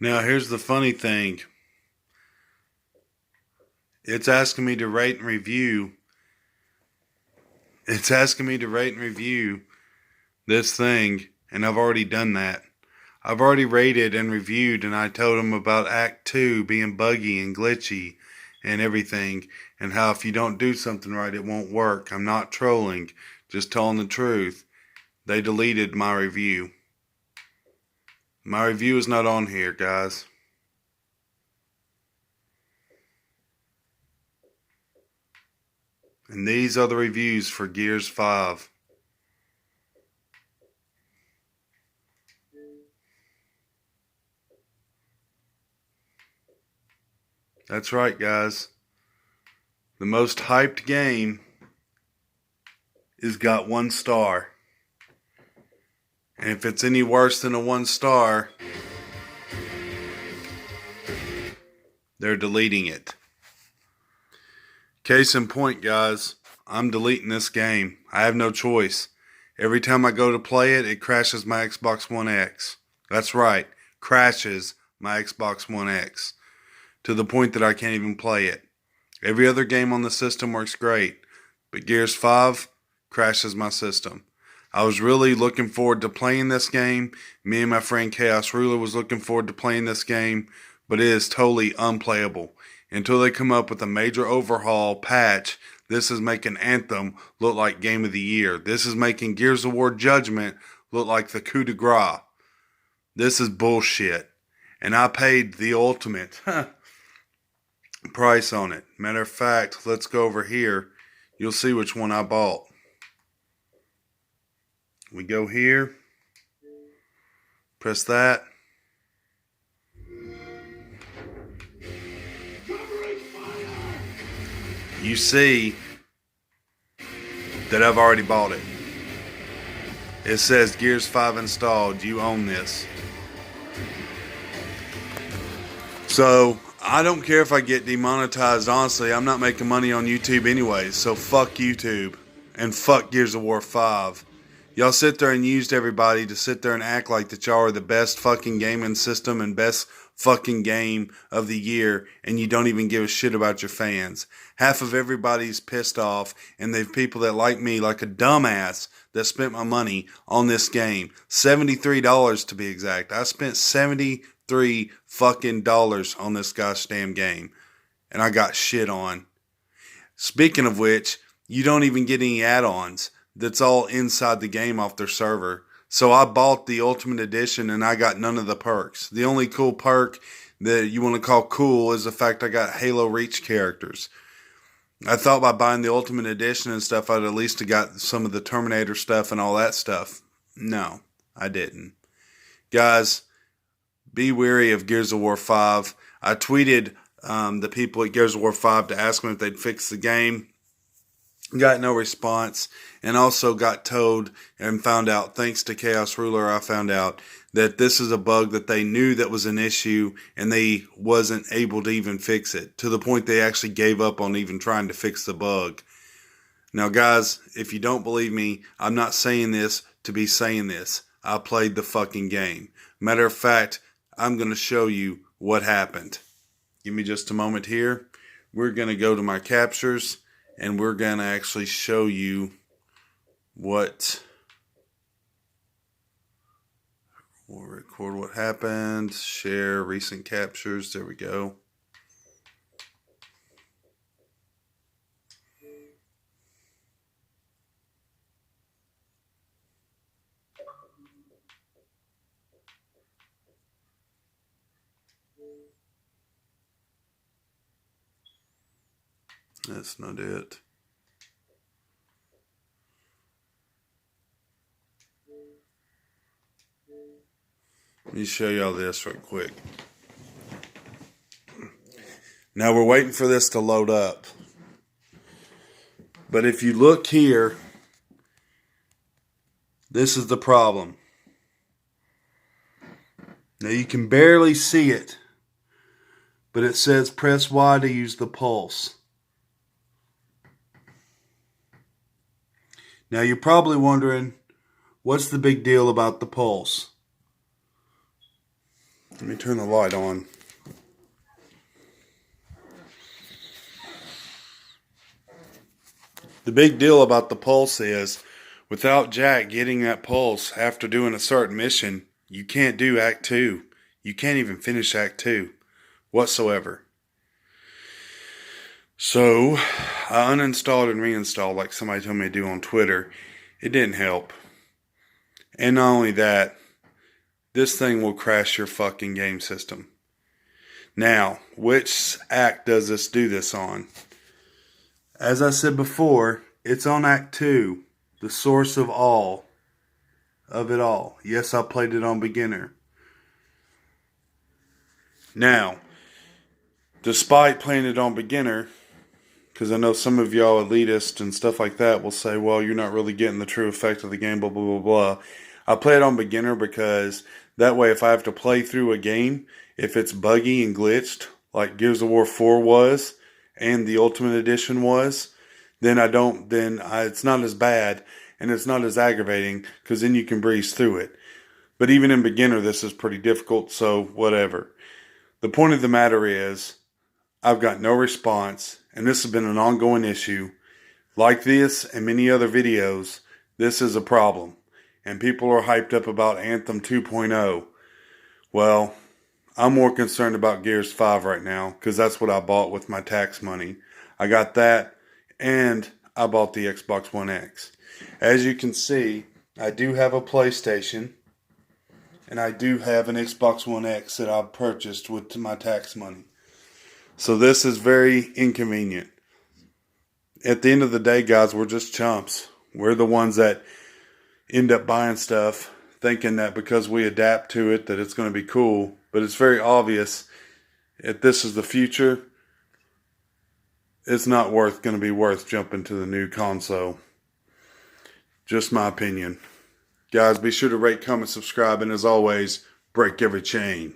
Now, here's the funny thing. It's asking me to rate and review. It's asking me to rate and review this thing, and I've already done that. I've already rated and reviewed, and I told them about Act 2 being buggy and glitchy and everything, and how if you don't do something right, it won't work. I'm not trolling, just telling the truth. They deleted my review. My review is not on here, guys. And these are the reviews for Gears 5. That's right, guys. The most hyped game is got 1 star. And if it's any worse than a 1 star, they're deleting it. Case in point, guys, I'm deleting this game. I have no choice. Every time I go to play it, it crashes my Xbox One X. That's right, crashes my Xbox One X. To the point that I can't even play it. Every other game on the system works great, but Gears 5 crashes my system. I was really looking forward to playing this game. Me and my friend Chaos Ruler was looking forward to playing this game, but it is totally unplayable. Until they come up with a major overhaul patch, this is making Anthem look like Game of the Year. This is making Gears of War Judgment look like the coup de grace. This is bullshit. And I paid the ultimate price on it. Matter of fact, let's go over here. You'll see which one I bought. We go here. Press that. You see that I've already bought it. It says Gears 5 installed. You own this. So, I don't care if I get demonetized. Honestly, I'm not making money on YouTube anyways. So fuck YouTube. And fuck Gears of War 5. Y'all sit there and used everybody to sit there and act like that y'all are the best fucking gaming system and best fucking game of the year, and you don't even give a shit about your fans. Half of everybody's pissed off, and they've people that like me, like a dumbass, that spent my money on this game. $73 to be exact. I spent $73 fucking dollars on this gosh damn game, and I got shit on. Speaking of which, you don't even get any add-ons. That's all inside the game off their server. So I bought the Ultimate Edition and I got none of the perks. The only cool perk that you want to call cool is the fact I got Halo Reach characters. I thought by buying the Ultimate Edition and stuff, I'd at least have got some of the Terminator stuff and all that stuff. No, I didn't. Guys, be wary of Gears of War 5. I tweeted the people at Gears of War 5 to ask them if they'd fix the game. Got no response, and also got told and found out, thanks to Chaos Ruler, I found out that this is a bug that they knew that was an issue and they wasn't able to even fix it, to the point they actually gave up on even trying to fix the bug. Now guys, if you don't believe me, I'm not saying this to be saying this. I played the fucking game. Matter of fact, I'm going to show you what happened. Give me just a moment here. We're going to go to my captures. And we're going to actually show you what, we'll record what happened, share recent captures, there we go. That's not it. Let me show y'all this real quick. Now we're waiting for this to load up. But if you look here, this is the problem. Now you can barely see it, but it says press Y to use the pulse. Now you're probably wondering, what's the big deal about the pulse? Let me turn the light on. The big deal about the pulse is, without Jack getting that pulse after doing a certain mission, you can't do Act 2. You can't even finish Act 2 whatsoever. So, I uninstalled and reinstalled like somebody told me to do on Twitter. It didn't help. And not only that, this thing will crash your fucking game system. Now, which act does this do this on? As I said before, it's on Act 2, the source of it all. Yes, I played it on beginner. Now, despite playing it on beginner, because I know some of y'all elitists and stuff like that will say, well, you're not really getting the true effect of the game, blah, blah, blah, blah. I play it on beginner because that way if I have to play through a game, if it's buggy and glitched, like Gears of War 4 was, and the Ultimate Edition was, then it's not as bad, and it's not as aggravating, because then you can breeze through it. But even in beginner, this is pretty difficult, so whatever. The point of the matter is, I've got no response, and this has been an ongoing issue. Like this and many other videos, this is a problem. And people are hyped up about Anthem 2.0. Well, I'm more concerned about Gears 5 right now, because that's what I bought with my tax money. I got that, and I bought the Xbox One X. As you can see, I do have a PlayStation, and I do have an Xbox One X that I've purchased with my tax money. So this is very inconvenient. At the end of the day, guys, we're just chumps. We're the ones that end up buying stuff thinking that because we adapt to it that it's going to be cool. But it's very obvious if this is the future, it's not going to be worth jumping to the new console. Just my opinion. Guys, be sure to rate, comment, subscribe, and as always, break every chain.